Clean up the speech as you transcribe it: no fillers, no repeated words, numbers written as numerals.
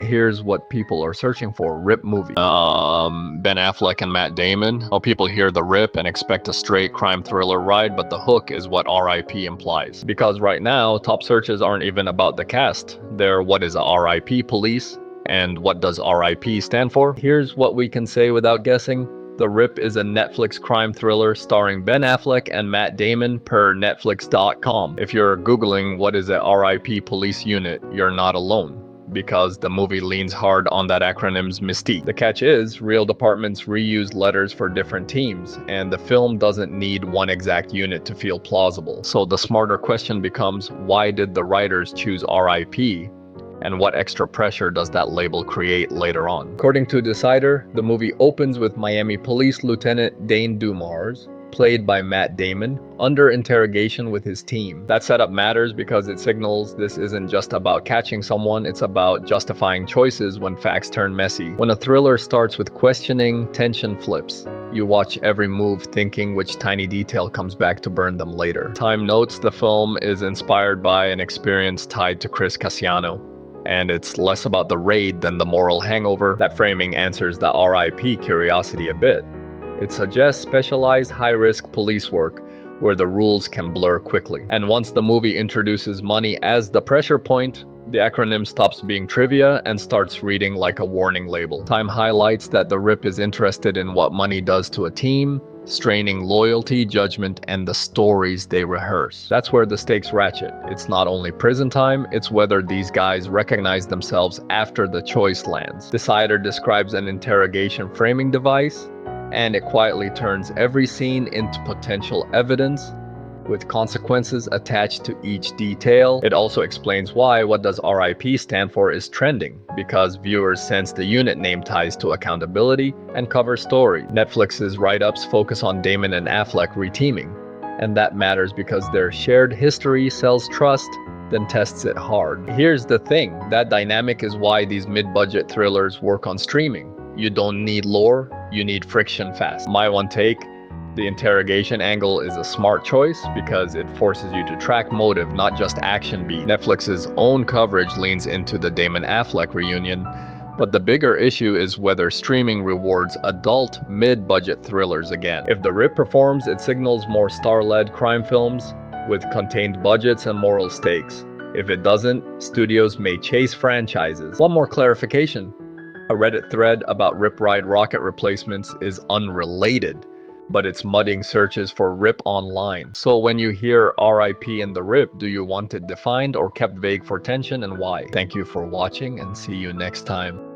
Here's what people are searching for: Rip movie. Ben Affleck and Matt Damon. Well, people hear the Rip and expect a straight crime thriller ride, but the hook is what RIP implies. Because right now, top searches aren't even about the cast. They're what is a RIP police, and what does RIP stand for? Here's what we can say without guessing. The Rip is a Netflix crime thriller starring Ben Affleck and Matt Damon per Netflix.com. If you're Googling what is a RIP police unit, you're not alone, because the movie leans hard on that acronym's mystique. The catch is, real departments reuse letters for different teams, and the film doesn't need one exact unit to feel plausible. So the smarter question becomes, why did the writers choose RIP? And what extra pressure does that label create later on? According to Decider, the movie opens with Miami Police Lieutenant Dane Dumars, played by Matt Damon, under interrogation with his team. That setup matters because it signals this isn't just about catching someone, it's about justifying choices when facts turn messy. When a thriller starts with questioning, tension flips. You watch every move thinking which tiny detail comes back to burn them later. Time notes the film is inspired by an experience tied to Chris Cassiano, and it's less about the raid than the moral hangover. That framing answers the RIP curiosity a bit. It suggests specialized high-risk police work where the rules can blur quickly. And once the movie introduces money as the pressure point, the acronym stops being trivia and starts reading like a warning label. Time highlights that the Rip is interested in what money does to a team, straining loyalty, judgment, and the stories they rehearse. That's where the stakes ratchet. It's not only prison time, it's whether these guys recognize themselves after the choice lands. Decider describes an interrogation framing device, and it quietly turns every scene into potential evidence, with consequences attached to each detail. It also explains why what does RIP stand for is trending, because viewers sense the unit name ties to accountability and cover story. Netflix's write-ups focus on Damon and Affleck reteaming, and that matters because their shared history sells trust, then tests it hard. Here's the thing, that dynamic is why these mid-budget thrillers work on streaming. You don't need lore, you need friction fast. My one take: the interrogation angle is a smart choice because it forces you to track motive, not just action beat. Netflix's own coverage leans into the Damon Affleck reunion, but the bigger issue is whether streaming rewards adult mid-budget thrillers again. If The Rip performs, it signals more star-led crime films with contained budgets and moral stakes. If it doesn't, studios may chase franchises. One more clarification: a Reddit thread about Rip Ride rocket replacements is unrelated, but it's mudding searches for Rip online. So when you hear RIP in the Rip, do you want it defined or kept vague for tension, and why? Thank you for watching, and see you next time.